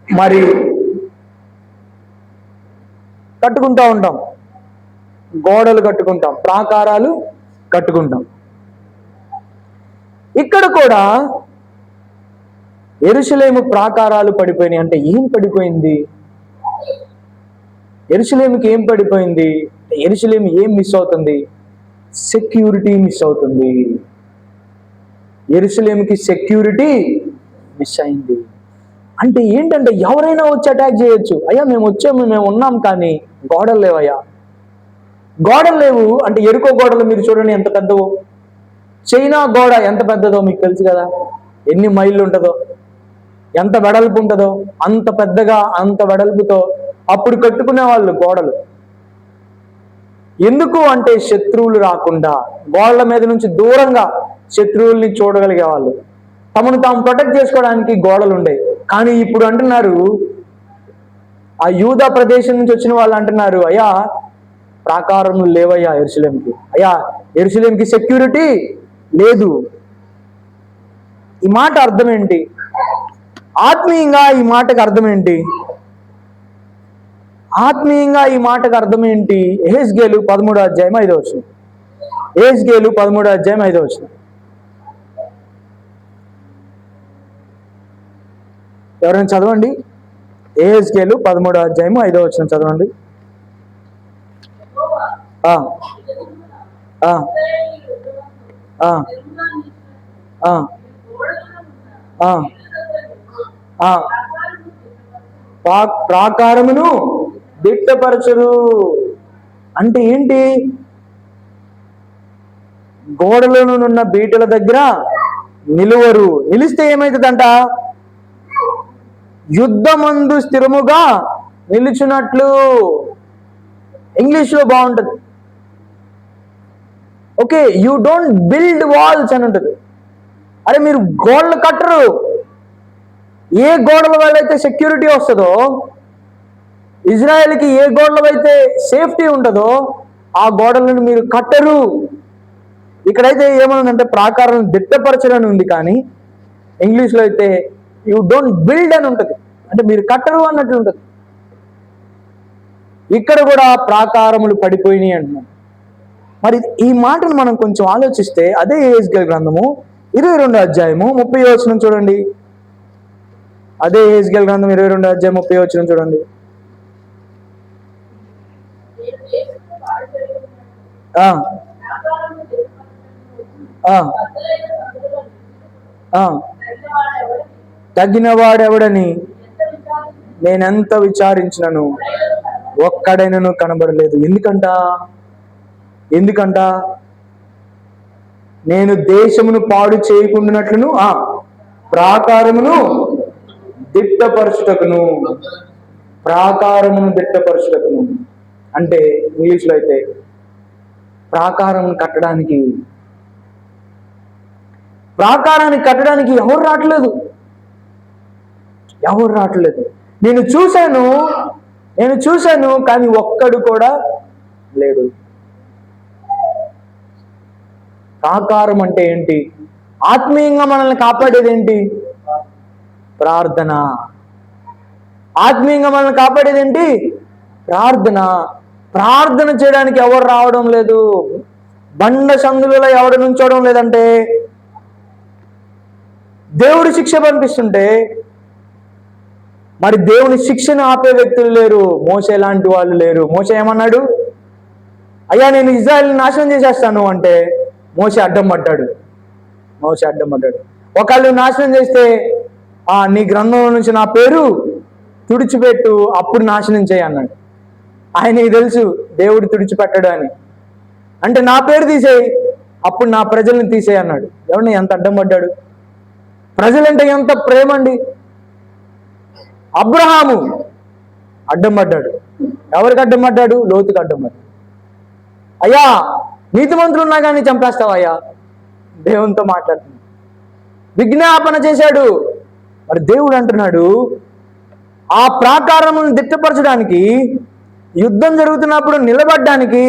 మరి కట్టుకుంటూ ఉంటాం. గోడలు కట్టుకుంటాం, ప్రాకారాలు కట్టుకుంటాం. ఇక్కడ కూడా యెరూషలేము ప్రాకారాలు పడిపోయినాయి. అంటే ఏం పడిపోయింది? యెరూషలేముకి ఏం పడిపోయింది? యెరూషలేము ఏం మిస్ అవుతుంది? సెక్యూరిటీ మిస్ అవుతుంది. యెరూషలేముకి సెక్యూరిటీ మిస్ అయింది. అంటే ఏంటంటే ఎవరైనా వచ్చి అటాక్ చేయొచ్చు. అయ్యా మేము వచ్చాము, మేము ఉన్నాం, కానీ గోడలు లేవయ్యా. గోడలు లేవు అంటే ఎరుకో గోడలు మీరు చూడండి ఎంత పెద్దవో. చైనా గోడ ఎంత పెద్దదో మీకు తెలుసు కదా, ఎన్ని మైళ్ళు ఉంటుందో, ఎంత వెడల్పు ఉంటుందో. అంత పెద్దగా, అంత వెడల్పుతో అప్పుడు కట్టుకునే వాళ్ళు గోడలు. ఎందుకు అంటే శత్రువులు రాకుండా, గోడల మీద నుంచి దూరంగా శత్రువుల్ని చూడగలిగే వాళ్ళు, తమను తాము ప్రొటెక్ట్ చేసుకోవడానికి గోడలు ఉండేవి. కానీ ఇప్పుడు అంటున్నారు, ఆ యూదా ప్రదేశం నుంచి వచ్చిన వాళ్ళు అంటున్నారు, అయ్యా ప్రాకారములు లేవయ్యా యెరూషలేముకి, అయ్యా యెరూషలేముకి సెక్యూరిటీ లేదు. ఈ మాట అర్థం ఏంటి? ఆత్మీయంగా ఈ మాటకు అర్థం ఏంటి? ఆత్మీయంగా ఈ మాటకు అర్థం ఏంటి? యెహెజ్కేలు 13వ అధ్యాయం 5వ వచనం. యెహెజ్కేలు 13వ అధ్యాయం 5వ వచనం. ఎవరైనా చదవండి. యెహెజ్కేలు 13వ అధ్యాయం 5వ వచనం చదవండి. ప్రాకారమును దిట్టపరచరు. అంటే ఏంటి? గోడలోనున్న బీటల దగ్గర నిలువరు. నిలిస్తే ఏమవుతుందంట? యుద్ధమందు స్థిరముగా నిలుచున్నట్లు. ఇంగ్లీష్లో బాగుంటుంది. Okay, you don't build walls అని ఉంటుంది. అరే మీరు గోడలు కట్టరు. ఏ గోడల వల్ల అయితే సెక్యూరిటీ వస్తుందో, ఇజ్రాయెల్కి ఏ గోడల అయితే సేఫ్టీ ఉంటుందో ఆ గోడలను మీరు కట్టరు. ఇక్కడైతే ఏమనుందంటే ప్రాకారం దిట్టపరచని ఉంది, కానీ ఇంగ్లీష్లో అయితే యూ డోంట్ బిల్డ్ అని ఉంటుంది. అంటే మీరు కట్టరు అన్నట్టు ఉంటుంది. ఇక్కడ కూడా ప్రాకారములు పడిపోయినాయి అంటున్నాం. మరి ఈ మాటను మనం కొంచెం ఆలోచిస్తే అదే యెహెజ్కేలు గ్రంథము 22వ అధ్యాయము 30వ వచనం చూడండి. అదే యెహెజ్కేలు గ్రంథం 22వ అధ్యాయం 30వ వచనం చూడండి. తగినవాడెవడని నేనెంత విచారించినను ఒక్కడైనను కనబడలేదు. ఎందుకంట నేను దేశమును పాడు చేయకుండానట్లును ప్రాకారమును దిట్టపరచుటకును. అంటే ఇంగ్లీష్లో అయితే ప్రాకారాన్ని కట్టడానికి ఎవరు రావట్లేదు. నేను చూశాను కానీ ఒక్కడు కూడా లేడు. ప్రాకారం అంటే ఏంటి? ఆత్మీయంగా మనల్ని కాపాడేది ఏంటి? ప్రార్థన. ఆత్మీయంగా మనల్ని కాపాడేది ఏంటి? ప్రార్థన చేయడానికి ఎవరు రావడం లేదు. బండ సందులలో ఎవరు నుంచోవడం లేదంటే దేవుడి శిక్ష పంపిస్తుంటే మరి దేవుని శిక్షను ఆపే వ్యక్తులు లేరు. మోషే లాంటి వాళ్ళు లేరు. మోషే ఏమన్నాడు? అయ్యా నేను ఇజ్రాయెల్ని నాశనం చేసేస్తాను అంటే మోషే అడ్డం పడ్డాడు. ఒకళ్ళు నాశనం చేస్తే నీ గ్రంథంలో నుంచి నా పేరు తుడిచిపెట్టు, అప్పుడు నాశనం చేయి అన్నాడు. ఆయనకి తెలుసు దేవుడు తుడిచిపెట్టాడు అని. అంటే నా పేరు తీసేయి, అప్పుడు నా ప్రజల్ని తీసేయి అన్నాడు. ఎవరిని ఎంత అడ్డం పడ్డాడు? ప్రజలంటే ఎంత ప్రేమ అండి. అబ్రహాము అడ్డం పడ్డాడు. ఎవరికి అడ్డం పడ్డాడు? లోతుకి అడ్డం పడ్డాడు. అయ్యా నీతిమంతులు ఉన్నా కానీ చంపేస్తావా అయ్యా? దేవునితో మాట్లాడుతున్నాడు. విజ్ఞాపన చేశాడు. మరి దేవుడు అంటున్నాడు ఆ ప్రాకారమును దిట్టపరచడానికి, యుద్ధం జరుగుతున్నప్పుడు నిలబడ్డానికి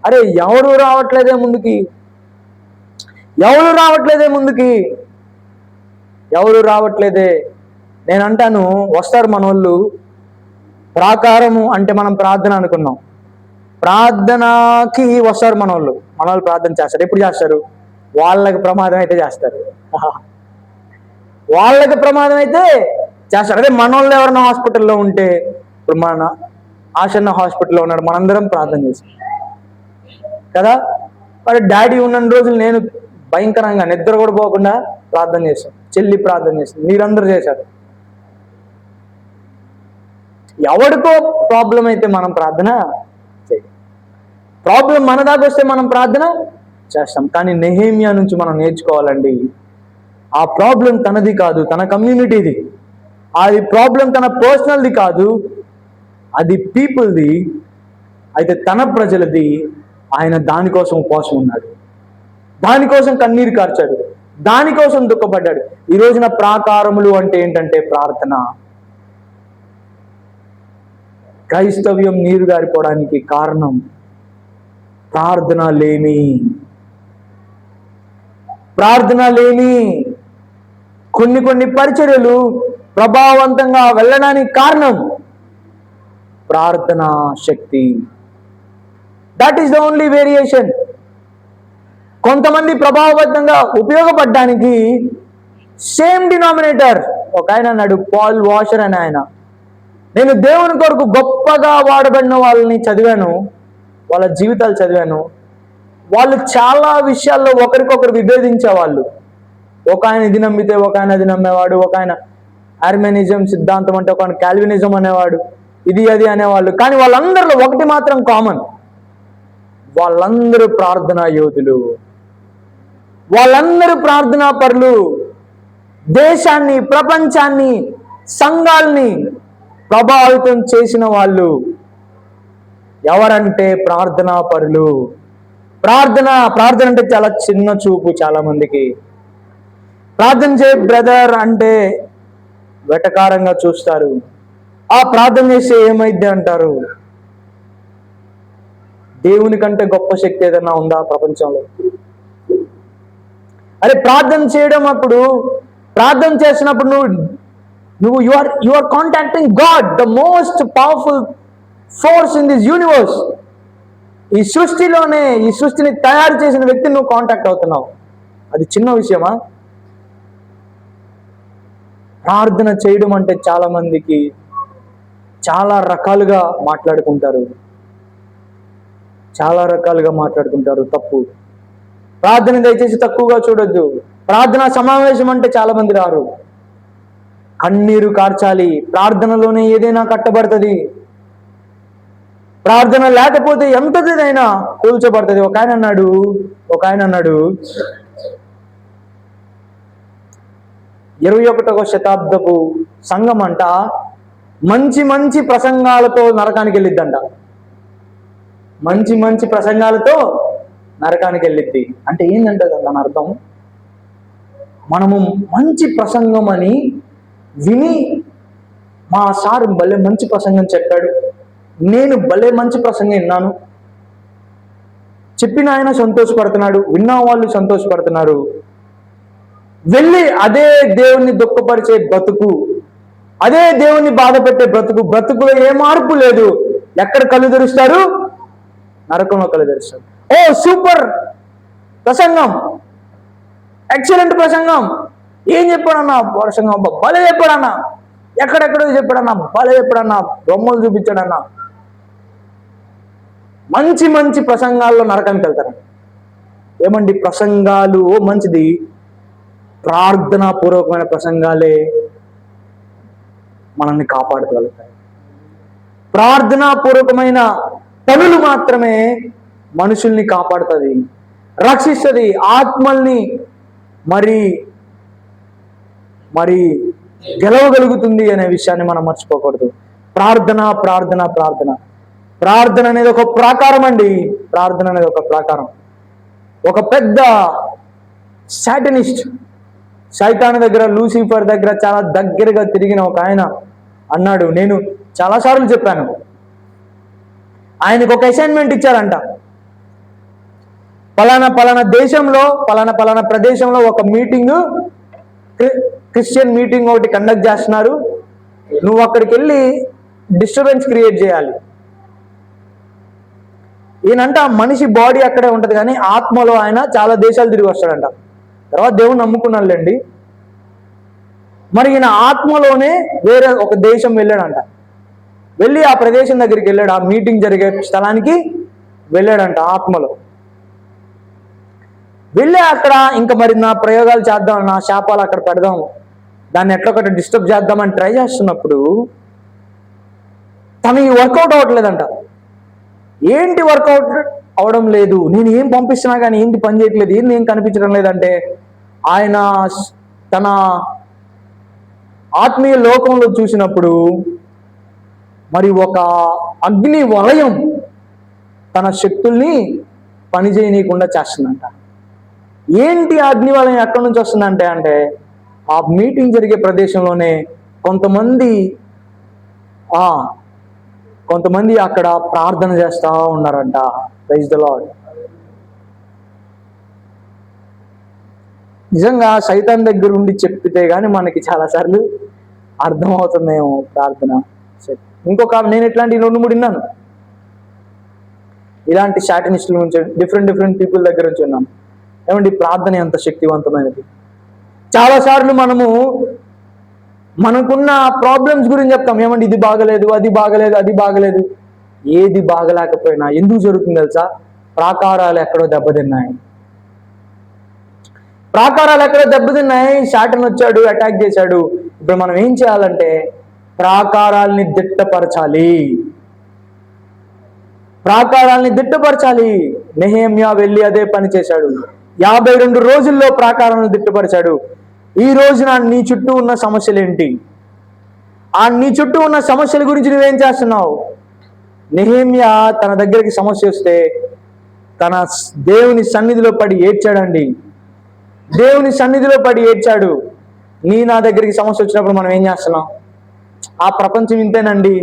అరే ఎవరు రావట్లేదే ముందుకి. నేను అంటాను వస్తారు మనోళ్ళు. ప్రాకారము అంటే మనం ప్రార్థన అనుకున్నాం. ప్రార్థనకి వస్తారు మనోళ్ళు ప్రార్థన చేస్తారు. ఎప్పుడు చేస్తారు? వాళ్ళకి ప్రమాదం అయితే చేస్తారు. అదే మనోళ్ళు ఎవరైనా హాస్పిటల్లో ఉంటే, ఇప్పుడు మన ఆశన్న హాస్పిటల్లో ఉన్నాడు, మనందరం ప్రార్థన చేస్తాం కదా. మరి డాడీ ఉన్న రోజులు నేను భయంకరంగా నిద్ర కూడా పోకుండా ప్రార్థన చేశాను. చెల్లి ప్రార్థన చేస్తాను. మీరందరూ చేశారు. ఎవరికో ప్రాబ్లం అయితే మనం ప్రార్థన చేయం. ప్రాబ్లం మన దాకా వస్తే మనం ప్రార్థన చేస్తాం. కానీ నెహెమ్యా నుంచి మనం నేర్చుకోవాలండి. ఆ ప్రాబ్లం తనది కాదు, తన కమ్యూనిటీది. అది ప్రాబ్లం తన పర్సనల్ది కాదు, అది పీపుల్ది. అయితే తన ప్రజలది. ఆయన దానికోసం ఉపవాసం ఉన్నాడు, దానికోసం కన్నీరు కార్చాడు, దానికోసం దుఃఖపడ్డాడు. ఈ రోజున ప్రాకారములు అంటే ఏంటంటే ప్రార్థన. క్రైస్తవ్యం నీరు గారిపోవడానికి కారణం ప్రార్థన లేమి. కొన్ని పరిచర్యలు ప్రభావవంతంగా వెళ్ళడానికి కారణం ప్రార్థనా శక్తి. That is the only variation. కొంతమంది ప్రభావవంతంగా ఉపయోగపడడానికి సేమ్ డినామినేటర్. ఒక ఆయన అన్నాడు, పాల్ వాషర్ అని ఆయన, నేను దేవుని కొరకు గొప్పగా వాడబడిన వాళ్ళని చదివాను, వాళ్ళ జీవితాలు చదివాను. వాళ్ళు చాలా విషయాల్లో ఒకరికొకరు విభేదించేవాళ్ళు. ఒక ఆయన ఇది నమ్మితే ఒక ఆయన అది నమ్మేవాడు, ఒక ఆయన ఆర్మెనిజం సిద్ధాంతం అంటే ఒక కాల్వినిజం అనేవాడు, ఇది అది అనేవాళ్ళు. కానీ వాళ్ళందరిలో ఒకటి మాత్రం కామన్, వాళ్ళందరూ ప్రార్థనా యోధులు, వాళ్ళందరూ ప్రార్థనా పరులు. దేశాన్ని, ప్రపంచాన్ని, సంఘాల్ని ప్రభావితం చేసిన వాళ్ళు ఎవరంటే ప్రార్థనా పరులు. ప్రార్థన అంటే చాలా చిన్న చూపు చాలా మందికి. ప్రార్థన చే బ్రదర్ అంటే వెటకారంగా చూస్తారు. ఆ ప్రార్థన చేస్తే ఏమైద్ది అంటారు. దేవుని కంటే గొప్ప శక్తి ఏదైనా ఉందా ప్రపంచంలో? అరే ప్రార్థన చేయడం, అప్పుడు ప్రార్థన చేసినప్పుడు నువ్వు you are contacting God, the most powerful force in this universe. ఈ సృష్టిని తయారు చేసిన వ్యక్తిని నువ్వు కాంటాక్ట్ అవుతున్నావు. అది చిన్న విషయమా? ప్రార్థన చేయడం అంటే చాలా మందికి చాలా రకాలుగా మాట్లాడుకుంటారు, తప్పు. ప్రార్థన దయచేసి తక్కువగా చూడొద్దు. ప్రార్థనా సమావేశం అంటే చాలా మంది రారు. కన్నీరు కార్చాలి. ప్రార్థనలోనే ఏదైనా కట్టబడుతుంది. ప్రార్థన లేకపోతే ఎంతదైనా కూల్చబడుతుంది. ఒక ఆయన అన్నాడు 21వ శతాబ్దపు సంఘం అంట మంచి ప్రసంగాలతో నరకానికి వెళ్ళిద్దంట. మంచి ప్రసంగాలతో నరకానికి వెళ్ళిద్ది అంటే ఏంటంటే దాని అర్థం, మనము మంచి ప్రసంగం అని విని, మా సార్ భలే మంచి ప్రసంగం చెప్పాడు, నేను భలే మంచి ప్రసంగం విన్నాను, చెప్పిన ఆయన సంతోషపడుతున్నాడు, విన్న వాళ్ళు సంతోషపడుతున్నారు, వెళ్ళి అదే దేవుణ్ణి దుఃఖపరిచే బ్రతుకు, అదే దేవుణ్ణి బాధ పెట్టే బ్రతుకులో ఏ మార్పు లేదు. ఎక్కడ కళ్ళు తెరుస్తారు? నరకంలో కళ్ళు తెరుస్తారు. ఓ సూపర్ ప్రసంగం, ఎక్సలెంట్ ప్రసంగం, ఏం చెప్పాడన్నా ప్రసంగం, భలే చెప్పాడన్నా, ఎక్కడెక్కడో చెప్పాడన్నా, భలే చెప్పాడన్నా, బొమ్మలు చూపించాడన్నా. మంచి ప్రసంగాల్లో నరకానికి వెళ్తారు. ఏమండి ప్రసంగాలు మంచిది, ప్రార్థనా పూర్వకమైన ప్రసంగాలే మనల్ని కాపాడగలుగుతాయి. ప్రార్థనా పూర్వకమైన పనులు మాత్రమే మనుషుల్ని కాపాడుతుంది, రక్షిస్తుంది, ఆత్మల్ని మరి గెలవగలుగుతుంది అనే విషయాన్ని మనం మర్చిపోకూడదు. ప్రార్థన అనేది ఒక ప్రాకారం అండి. ప్రార్థన అనేది ఒక ప్రాకారం. ఒక పెద్ద సాటనిస్ట్, సైతాను దగ్గర, లూసిఫర్ దగ్గర చాలా దగ్గరగా తిరిగిన ఒక ఆయన అన్నాడు, నేను చాలాసార్లు చెప్పాను, ఆయనకు ఒక అసైన్మెంట్ ఇచ్చారంట. పలానా దేశంలో పలానా ప్రదేశంలో ఒక మీటింగు, క్రిస్టియన్ మీటింగ్ ఒకటి కండక్ట్ చేస్తున్నారు, నువ్వు అక్కడికి వెళ్ళి డిస్టర్బెన్స్ క్రియేట్ చేయాలి. ఈయనంట మనిషి బాడీ అక్కడే ఉంటుంది కానీ ఆత్మలో ఆయన చాలా దేశాలు తిరిగి వస్తాడంట. తర్వాత దేవుని నమ్ముకున్నాళ్ళండి. మరి ఈయన ఆత్మలోనే వేరే ఒక దేశం వెళ్ళాడంట. వెళ్ళి ఆ ప్రదేశం దగ్గరికి వెళ్ళాడు, ఆ మీటింగ్ జరిగే స్థలానికి వెళ్ళాడంట ఆత్మలో. వెళ్ళి అక్కడ ఇంకా మరి నా ప్రయోగాలు చేద్దాం, నా శాపాలు అక్కడ పెడదాం, దాన్ని ఎట్లొకటి డిస్టర్బ్ చేద్దామని ట్రై చేస్తున్నప్పుడు తను ఈ వర్కౌట్ అవ్వట్లేదంట. ఏంటి వర్కౌట్ అవడం లేదు, నేను ఏం పంపిస్తున్నా కానీ ఏంటి పని చేయట్లేదు, ఏంటి ఏం కనిపించడం లేదంటే ఆయన తన ఆత్మీయ లోకంలో చూసినప్పుడు మరి ఒక అగ్ని వలయం తన శక్తుల్ని పనిచేయనీయకుండా చేస్తుందంట. ఏంటి అగ్ని వలయం ఎక్కడి నుంచి వస్తుందంటే ఆ మీటింగ్ జరిగే ప్రదేశంలోనే కొంతమంది అక్కడ ప్రార్థన చేస్తూ ఉన్నారంట. Praise the Lord. నిజంగా సైతాన్ దగ్గర ఉండి చెప్పితే కానీ మనకి చాలాసార్లు అర్థమవుతుందేమో ప్రార్థన. నేను ఇట్లాంటి 2-3 విన్నాను, ఇలాంటి సాటనిస్టుల నుంచి, డిఫరెంట్ పీపుల్ దగ్గర నుంచి విన్నాను. ఏమండి ప్రార్థన ఎంత శక్తివంతమైనది. చాలాసార్లు మనకున్న ప్రాబ్లమ్స్ గురించి చెప్తాం, ఏమండి ఇది బాగలేదు, అది బాగలేదు. ఏది బాగలేకపోయినా ఎందుకు జరుగుతుంది తెలుసా? ప్రాకారాలు ఎక్కడో దెబ్బతిన్నాయి. సాటన్ వచ్చాడు, అటాక్ చేశాడు. ఇప్పుడు మనం ఏం చేయాలంటే ప్రాకారాల్ని దిట్టపరచాలి. ప్రాకారాల్ని దిట్టపరచాలి. నెహెమ్యా వెళ్ళి అదే పని చేశాడు. 52 రోజుల్లో ప్రాకారాలను దిట్టపరిచాడు. ఈ రోజున నీ చుట్టూ ఉన్న సమస్యలు ఏంటి? నీ చుట్టూ ఉన్న సమస్యల గురించి నువ్వేం చేస్తున్నావు? నెహెమ్యా తన దగ్గరికి సమస్య వస్తే తన దేవుని సన్నిధిలో పడి ఏడ్చాడండి. దేవుని సన్నిధిలో పడి ఏడ్చాడు. నా దగ్గరికి సమస్య వచ్చినప్పుడు మనం ఏం చేస్తున్నాం? ఆ ప్రపంచం ఇంతేనండి,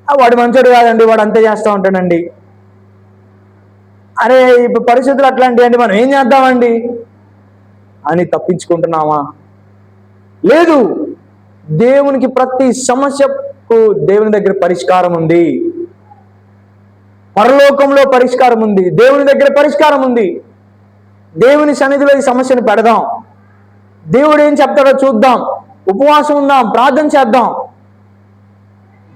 వాడు మంచోడు కాదండి, వాడు అంతే చేస్తూ ఉంటాడండి, అరే ఇప్పుడు పరిస్థితులు అట్లాంటివి అండి, మనం ఏం చేద్దామండి అని తప్పించుకుంటున్నామా? లేదు. దేవునికి ప్రతి సమస్యకు దేవుని దగ్గర పరిష్కారం ఉంది. పరలోకంలో పరిష్కారం ఉంది. దేవుని దగ్గర పరిష్కారం ఉంది. దేవుని సన్నిధిలో ఈ సమస్యను పెడదాం. దేవుడు ఏం చెప్తాడో చూద్దాం. ఉపవాసం ఉందాం, ప్రార్థన చేద్దాం.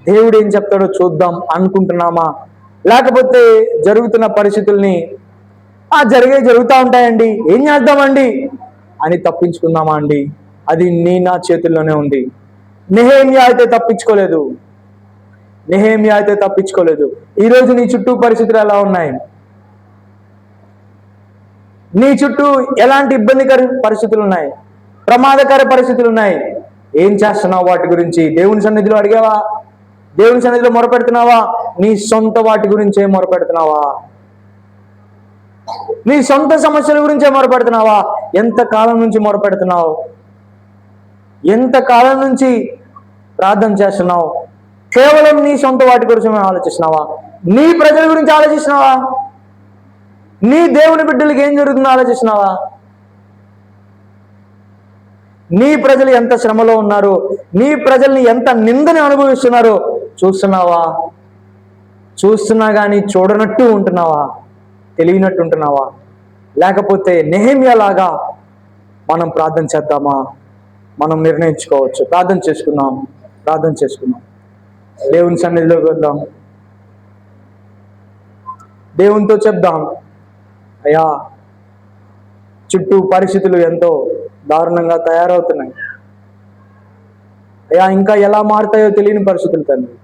దేవుడు ఏం చెప్తాడో చూద్దాం అనుకుంటున్నామా? లేకపోతే జరుగుతున్న పరిస్థితుల్ని జరుగుతూ ఉంటాయండి, ఏం చేద్దామండి అని తప్పించుకుందామా అండి? అది నా చేతుల్లోనే ఉంది. నెహెమ్యా అయితే తప్పించుకోలేదు. ఈరోజు నీ చుట్టూ పరిస్థితులు ఎలా ఉన్నాయి? నీ చుట్టూ ఎలాంటి ఇబ్బందికర పరిస్థితులు ఉన్నాయి? ప్రమాదకర పరిస్థితులు ఉన్నాయి. ఏం చేస్తున్నావు వాటి గురించి? దేవుని సన్నిధిలో అడిగావా? దేవుని సన్నిధిలో మొరపెడుతున్నావా? నీ సొంత వాటి గురించే మొరపెడుతున్నావా? నీ సొంత సమస్యల గురించే మొరపెడుతున్నావా? ఎంతకాలం నుంచి మొరపెడుతున్నావు? ఎంతకాలం నుంచి ప్రార్థన చేస్తున్నావు? కేవలం నీ సొంత వాటి గురించి ఆలోచిస్తున్నావా? నీ ప్రజల గురించి ఆలోచిస్తున్నావా? నీ దేవుని బిడ్డలకి ఏం జరుగుతుందో ఆలోచిస్తున్నావా? నీ ప్రజలు ఎంత శ్రమలో ఉన్నారు, నీ ప్రజల్ని ఎంత నిందని అనుభవిస్తున్నారో చూస్తున్నావా? చూస్తున్నా కానీ చూడనట్టు ఉంటున్నావా? తెలియనట్టు ఉంటున్నావా? లేకపోతే నెహెమ్యా లాగా మనం ప్రార్థన చేద్దామా? మనం నిర్ణయించుకోవచ్చు. ప్రార్థన చేసుకుందాం. దేవుని సన్నిధిలోకి వద్దాం. దేవునితో చెప్దాం, అయ్యా చుట్టూ పరిస్థితులు ఎంతో దారుణంగా తయారవుతున్నాయి. అయ్యా ఇంకా ఎలా మారుతాయో తెలియని పరిస్థితులు తండ్రి.